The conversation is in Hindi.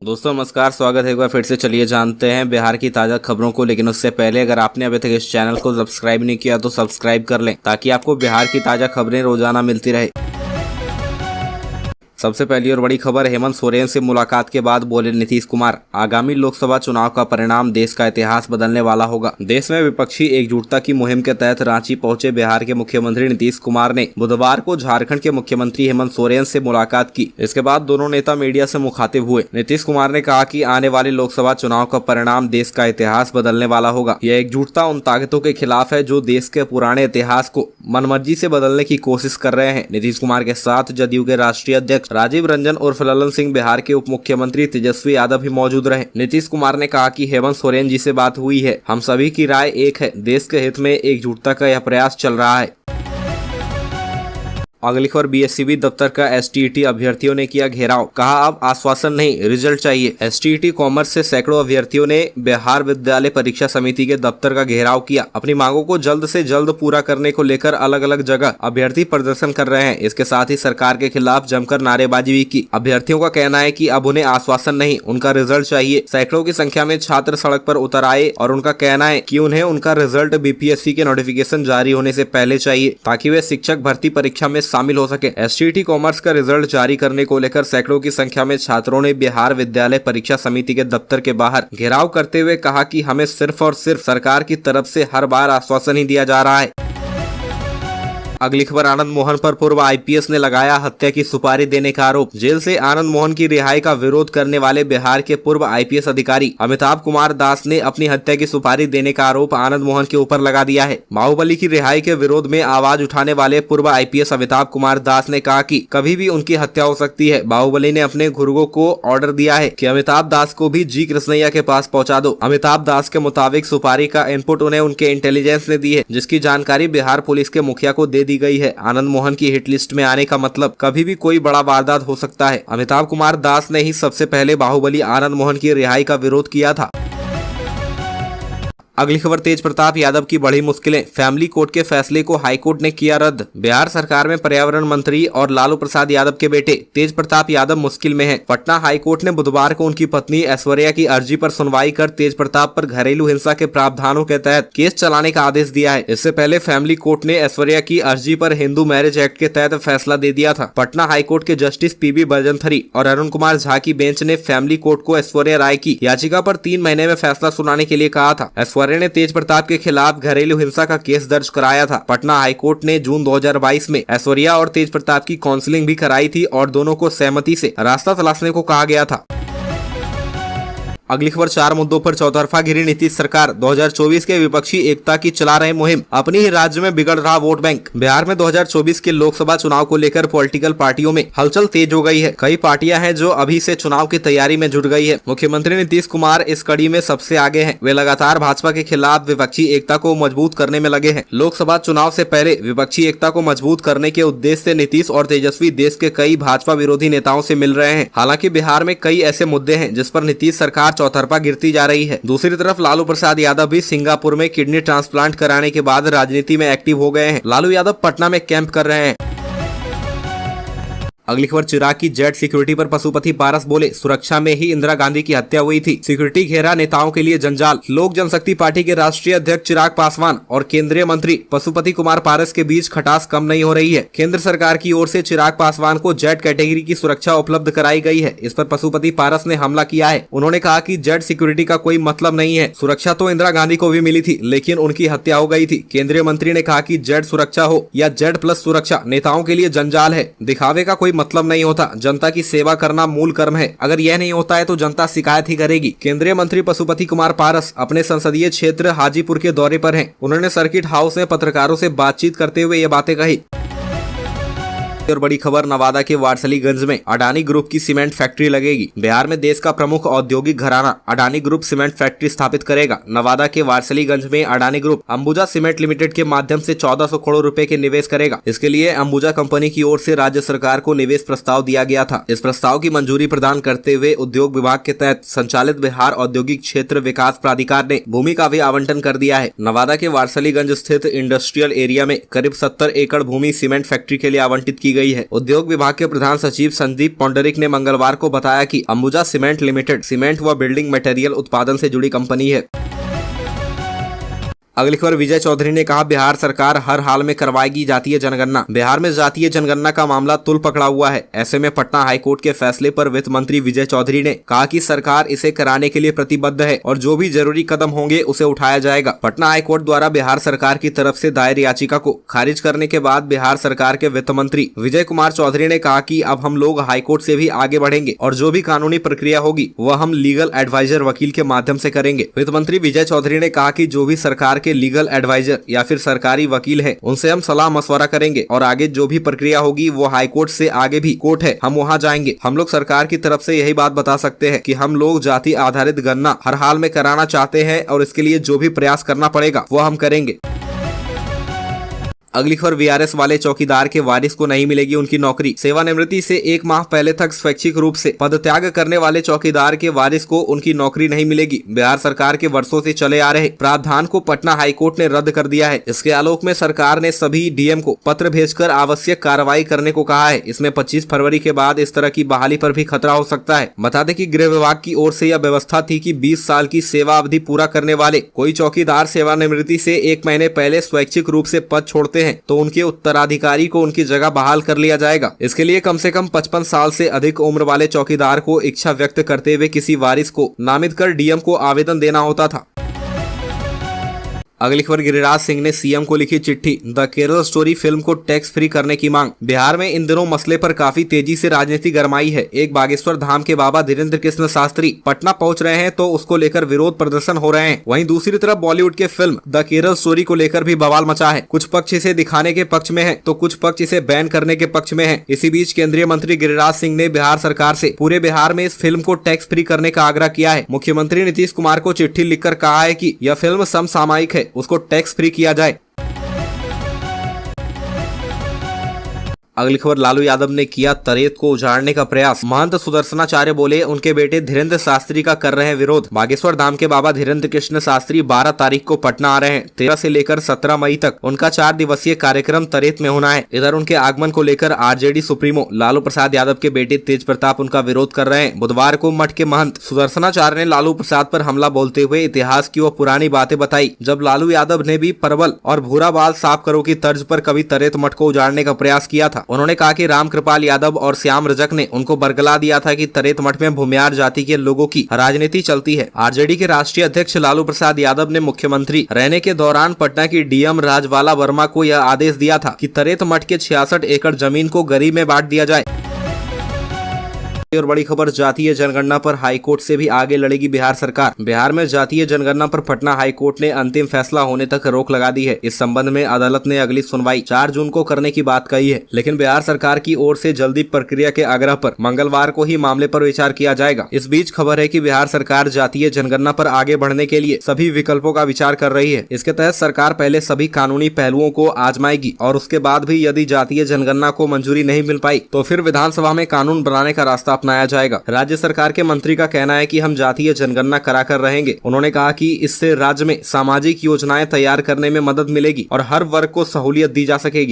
दोस्तों नमस्कार, स्वागत है एक बार फिर से। चलिए जानते हैं बिहार की ताज़ा खबरों को, लेकिन उससे पहले अगर आपने अभी तक इस चैनल को सब्सक्राइब नहीं किया तो सब्सक्राइब कर लें ताकि आपको बिहार की ताज़ा खबरें रोजाना मिलती रहे। सबसे पहली और बड़ी खबर, हेमंत सोरेन से मुलाकात के बाद बोले नीतीश कुमार, आगामी लोकसभा चुनाव का परिणाम देश का इतिहास बदलने वाला होगा। देश में विपक्षी एकजुटता की मुहिम के तहत रांची पहुंचे बिहार के मुख्यमंत्री नीतीश कुमार ने बुधवार को झारखंड के मुख्यमंत्री हेमंत सोरेन से मुलाकात की। इसके बाद दोनों नेता मीडिया से मुखातिब हुए। नीतीश कुमार ने कहा कि आने वाले लोकसभा चुनाव का परिणाम देश का इतिहास बदलने वाला होगा। यह एकजुटता उन ताकतों के खिलाफ है जो देश के पुराने इतिहास को मनमर्जी से बदलने की कोशिश कर रहे हैं। नीतीश कुमार के साथ जदयू के राष्ट्रीय अध्यक्ष राजीव रंजन उर्फ ललन सिंह, बिहार के उप मुख्यमंत्री तेजस्वी यादव भी मौजूद रहे। नीतीश कुमार ने कहा कि हेमंत सोरेन जी से बात हुई है, हम सभी की राय एक है, देश के हित में एकजुटता का यह प्रयास चल रहा है। अगली खबर, बीएससीबी दफ्तर का एसटीईटी अभ्यर्थियों ने किया घेराव, कहा अब आश्वासन नहीं रिजल्ट चाहिए। एसटीईटी कॉमर्स से सैकड़ों अभ्यर्थियों ने बिहार विद्यालय परीक्षा समिति के दफ्तर का घेराव किया। अपनी मांगों को जल्द से जल्द पूरा करने को लेकर अलग अलग जगह अभ्यर्थी प्रदर्शन कर रहे हैं। इसके साथ ही सरकार के खिलाफ जमकर नारेबाजी भी की। अभ्यर्थियों का कहना है कि अब उन्हें आश्वासन नहीं, उनका रिजल्ट चाहिए। सैकड़ों की संख्या में छात्र सड़क पर उतर आए और उनका कहना है कि उन्हें उनका रिजल्ट बीपीएससी के नोटिफिकेशन जारी होने से पहले चाहिए ताकि वे शिक्षक भर्ती परीक्षा में शामिल हो सके। एसटीईटी कॉमर्स का रिजल्ट जारी करने को लेकर सैकड़ों की संख्या में छात्रों ने बिहार विद्यालय परीक्षा समिति के दफ्तर के बाहर घेराव करते हुए कहा कि हमें सिर्फ और सिर्फ सरकार की तरफ से हर बार आश्वासन ही दिया जा रहा है। अगली खबर, आनंद मोहन पर पूर्व आईपीएस ने लगाया हत्या की सुपारी देने का आरोप। जेल से आनंद मोहन की रिहाई का विरोध करने वाले बिहार के पूर्व आईपीएस अधिकारी अमिताभ कुमार दास ने अपनी हत्या की सुपारी देने का आरोप आनंद मोहन के ऊपर लगा दिया है। बाहुबली की रिहाई के विरोध में आवाज उठाने वाले पूर्व आईपीएस अमिताभ कुमार दास ने कहा कि कभी भी उनकी हत्या हो सकती है। बाहुबली ने अपने गुर्गों को ऑर्डर दिया है कि अमिताभ दास को भी जी कृष्णैया के पास पहुंचा दो। अमिताभ दास के मुताबिक सुपारी का इनपुट उन्हें उनके इंटेलिजेंस ने दी है, जिसकी जानकारी बिहार पुलिस के मुखिया को दे दी गई है। आनंद मोहन की हिट लिस्ट में आने का मतलब कभी भी कोई बड़ा वारदात हो सकता है। अमिताभ कुमार दास ने ही सबसे पहले बाहुबली आनंद मोहन की रिहाई का विरोध किया था। अगली खबर, तेज प्रताप यादव की बड़ी मुश्किलें, फैमिली कोर्ट के फैसले को हाईकोर्ट ने किया रद्द। बिहार सरकार में पर्यावरण मंत्री और लालू प्रसाद यादव के बेटे तेज प्रताप यादव मुश्किल में हैं। पटना हाईकोर्ट ने बुधवार को उनकी पत्नी ऐश्वर्या की अर्जी पर सुनवाई कर तेज प्रताप पर घरेलू हिंसा के प्रावधानों के तहत केस चलाने का आदेश दिया है। इससे पहले फैमिली कोर्ट ने ऐश्वर्या की अर्जी पर हिंदू मैरिज एक्ट के तहत फैसला दे दिया था। पटना हाईकोर्ट के जस्टिस पीबी बजंथरी और अरुण कुमार झा की बेंच ने फैमिली कोर्ट को ऐश्वर्या राय की याचिका पर 3 महीने में फैसला सुनाने के लिए कहा था। ऐश्वर्या ने तेज प्रताप के खिलाफ घरेलू हिंसा का केस दर्ज कराया था। पटना हाईकोर्ट ने जून 2022 में ऐश्वर्या और तेज प्रताप की काउंसलिंग भी कराई थी और दोनों को सहमति से रास्ता तलाशने को कहा गया था। अगली खबर, 4 मुद्दों पर चौतरफा घिरी नीतीश सरकार, 2024 के विपक्षी एकता की चला रहे मुहिम, अपनी ही राज्य में बिगड़ रहा वोट बैंक। बिहार में 2024 के लोकसभा चुनाव को लेकर पॉलिटिकल पार्टियों में हलचल तेज हो गई है। कई पार्टियां हैं जो अभी से चुनाव की तैयारी में जुट गई है। मुख्यमंत्री नीतीश कुमार इस कड़ी में सबसे आगे हैं। वे लगातार भाजपा के खिलाफ विपक्षी एकता को मजबूत करने में लगे हैं। लोकसभा चुनाव से पहले विपक्षी एकता को मजबूत करने के उद्देश्य से नीतीश और तेजस्वी देश के कई भाजपा विरोधी नेताओं से मिल रहे हैं। हालांकि बिहार में कई ऐसे मुद्दे हैं जिस पर नीतीश सरकार चौतरफा गिरती जा रही है। दूसरी तरफ लालू प्रसाद यादव भी सिंगापुर में किडनी ट्रांसप्लांट कराने के बाद राजनीति में एक्टिव हो गए हैं। लालू यादव पटना में कैंप कर रहे हैं। अगली खबर, चिराग की जेट सिक्योरिटी पर पशुपति पारस बोले, सुरक्षा में ही इंदिरा गांधी की हत्या हुई थी। सिक्योरिटी घेरा नेताओं के लिए जंजाल। लोक जनशक्ति पार्टी के राष्ट्रीय अध्यक्ष चिराग पासवान और केंद्रीय मंत्री पशुपति कुमार पारस के बीच खटास कम नहीं हो रही है। केंद्र सरकार की ओर से चिराग पासवान को जेट कैटेगरी की सुरक्षा उपलब्ध कराई गई है। इस पर पशुपति पारस ने हमला किया है। उन्होंने कहा कि जेट सिक्योरिटी का कोई मतलब नहीं है। सुरक्षा तो इंदिरा गांधी को भी मिली थी, लेकिन उनकी हत्या हो गई थी। केंद्रीय मंत्री ने कहा कि जेट सुरक्षा हो या जेड प्लस सुरक्षा, नेताओं के लिए जंजाल है। दिखावे का कोई मतलब नहीं होता। जनता की सेवा करना मूल कर्म है। अगर यह नहीं होता है तो जनता शिकायत ही करेगी। केंद्रीय मंत्री पशुपति कुमार पारस अपने संसदीय क्षेत्र हाजीपुर के दौरे पर हैं। उन्होंने सर्किट हाउस में पत्रकारों से बातचीत करते हुए ये बातें कही। और बड़ी खबर, नवादा के वारसलीगंज में अडानी ग्रुप की सीमेंट फैक्ट्री लगेगी। बिहार में देश का प्रमुख औद्योगिक घराना अडानी ग्रुप सीमेंट फैक्ट्री स्थापित करेगा। नवादा के वारसलीगंज में Adani group Ambuja cement limited के माध्यम से 1400 करोड़ रुपए के निवेश करेगा। इसके लिए अंबुजा कंपनी की ओर से राज्य सरकार को निवेश प्रस्ताव दिया गया था। इस प्रस्ताव की मंजूरी प्रदान करते हुए उद्योग विभाग के तहत संचालित बिहार औद्योगिक क्षेत्र विकास प्राधिकार ने भूमि का भी आवंटन कर दिया है। नवादा के वारसलीगंज स्थित इंडस्ट्रियल एरिया में करीब 70 एकड़ भूमि सीमेंट फैक्ट्री के लिए आवंटित की गई है। उद्योग विभाग के प्रधान सचिव संदीप पौंडरिक ने मंगलवार को बताया कि अंबुजा सीमेंट लिमिटेड सीमेंट व बिल्डिंग मटेरियल उत्पादन से जुड़ी कंपनी है। अगली खबर, विजय चौधरी ने कहा बिहार सरकार हर हाल में करवाएगी जातीय जनगणना। बिहार में जातीय जनगणना का मामला तुल पकड़ा हुआ है। ऐसे में पटना हाईकोर्ट के फैसले पर वित्त मंत्री विजय चौधरी ने कहा कि सरकार इसे कराने के लिए प्रतिबद्ध है और जो भी जरूरी कदम होंगे उसे उठाया जाएगा। पटना हाईकोर्ट द्वारा बिहार सरकार की तरफ से दायर याचिका को खारिज करने के बाद बिहार सरकार के वित्त मंत्री विजय कुमार चौधरी ने कहा कि अब हम लोग हाईकोर्ट से भी आगे बढ़ेंगे और जो भी कानूनी प्रक्रिया होगी वह हम लीगल एडवाइजर वकील के माध्यम से करेंगे। वित्त मंत्री विजय चौधरी ने कहा कि जो भी सरकार के लीगल एडवाइजर या फिर सरकारी वकील है उनसे हम सलाह मशवरा करेंगे और आगे जो भी प्रक्रिया होगी वो हाईकोर्ट से आगे भी कोर्ट है, हम वहां जाएंगे। हम लोग सरकार की तरफ से यही बात बता सकते हैं कि हम लोग जाति आधारित गणना हर हाल में कराना चाहते हैं और इसके लिए जो भी प्रयास करना पड़ेगा वो हम करेंगे। अगली खबर, वीआरएस वाले चौकीदार के वारिस को नहीं मिलेगी उनकी नौकरी। सेवानिवृत्ति से 1 माह पहले तक स्वैच्छिक रूप से पदत्याग करने वाले चौकीदार के वारिस को उनकी नौकरी नहीं मिलेगी। बिहार सरकार के वर्षों से चले आ रहे प्रावधान को पटना हाईकोर्ट ने रद्द कर दिया है। इसके आलोक में सरकार ने सभी डीएम को पत्र भेजकर आवश्यक कार्रवाई करने को कहा है। इसमें 25 फरवरी के बाद इस तरह की बहाली पर भी खतरा हो सकता है। बता दें कि गृह विभाग की ओर से यह व्यवस्था थी कि 20 साल की सेवा अवधि पूरा करने वाले कोई चौकीदार सेवानिवृत्ति से 1 महीने पहले स्वैच्छिक रूप से पद छोड़ते हैं तो उनके उत्तराधिकारी को उनकी जगह बहाल कर लिया जाएगा। इसके लिए कम से कम 55 साल से अधिक उम्र वाले चौकीदार को इच्छा व्यक्त करते हुए किसी वारिस को नामित कर डीएम को आवेदन देना होता था। अगली खबर, गिरिराज सिंह ने सीएम को लिखी चिट्ठी, द केरल स्टोरी फिल्म को टैक्स फ्री करने की मांग। बिहार में इन दिनों मसले पर काफी तेजी से राजनीति गरमाई है। एक बागेश्वर धाम के बाबा धीरेन्द्र कृष्ण शास्त्री पटना पहुंच रहे हैं तो उसको लेकर विरोध प्रदर्शन हो रहे हैं। वहीं दूसरी तरफ बॉलीवुड के फिल्म द केरल स्टोरी को लेकर भी बवाल मचा है। कुछ पक्ष इसे दिखाने के पक्ष में है तो कुछ पक्ष इसे बैन करने के पक्ष में है। इसी बीच केंद्रीय मंत्री गिरिराज सिंह ने बिहार सरकार से पूरे बिहार में इस फिल्म को टैक्स फ्री करने का आग्रह किया है। मुख्यमंत्री नीतीश कुमार को चिट्ठी लिखकर कहा है कि यह फिल्म समसामयिक है, उसको टैक्स फ्री किया जाए। अगली खबर, लालू यादव ने किया तरेत को उजाड़ने का प्रयास। महंत सुदर्शनाचार्य बोले उनके बेटे धीरेन्द्र शास्त्री का कर रहे हैं विरोध। बागेश्वर धाम के बाबा धीरेन्द्र कृष्ण शास्त्री 12 तारीख को पटना आ रहे हैं। 13 से लेकर 17 मई तक उनका 4 दिवसीय कार्यक्रम तरेत में होना है। इधर उनके आगमन को लेकर आरजेडी सुप्रीमो लालू प्रसाद यादव के बेटे तेज प्रताप उनका विरोध कर रहे हैं। बुधवार को मठ के महंत सुदर्शनाचार्य ने लालू प्रसाद पर हमला बोलते हुए इतिहास की वो पुरानी बातें बताई जब लालू यादव ने भी परवल और भूरा बाल साफ करो की तर्ज पर कभी तरेत मठ को उजाड़ने का प्रयास किया था। उन्होंने कहा कि रामकृपाल यादव और श्याम रजक ने उनको बरगला दिया था कि तरेत मठ में भूमियार जाति के लोगों की राजनीति चलती है। आरजेडी के राष्ट्रीय अध्यक्ष लालू प्रसाद यादव ने मुख्यमंत्री रहने के दौरान पटना की डीएम राजवाला वर्मा को यह आदेश दिया था कि तरेत मठ के 66 एकड़ जमीन को गरीब में बांट दिया जाए। और बड़ी खबर, जातीय जनगणना पर हाईकोर्ट से भी आगे लड़ेगी बिहार सरकार। बिहार में जातीय जनगणना पर पटना हाईकोर्ट ने अंतिम फैसला होने तक रोक लगा दी है। इस संबंध में अदालत ने अगली सुनवाई 4 जून को करने की बात कही है, लेकिन बिहार सरकार की ओर से जल्दी प्रक्रिया के आग्रह पर मंगलवार को ही मामले पर विचार किया जाएगा। इस बीच खबर है कि बिहार सरकार जातीय जनगणना पर आगे बढ़ने के लिए सभी विकल्पों का विचार कर रही है। इसके तहत सरकार पहले सभी कानूनी पहलुओं को आजमाएगी और उसके बाद भी यदि जातीय जनगणना को मंजूरी नहीं मिल पाई तो फिर विधानसभा में कानून बनाने का रास्ता अपनाया जाएगा। राज्य सरकार के मंत्री का कहना है कि हम जातीय जनगणना कराकर रहेंगे। उन्होंने कहा कि इससे राज्य में सामाजिक योजनाएं तैयार करने में मदद मिलेगी और हर वर्ग को सहूलियत दी जा सकेगी।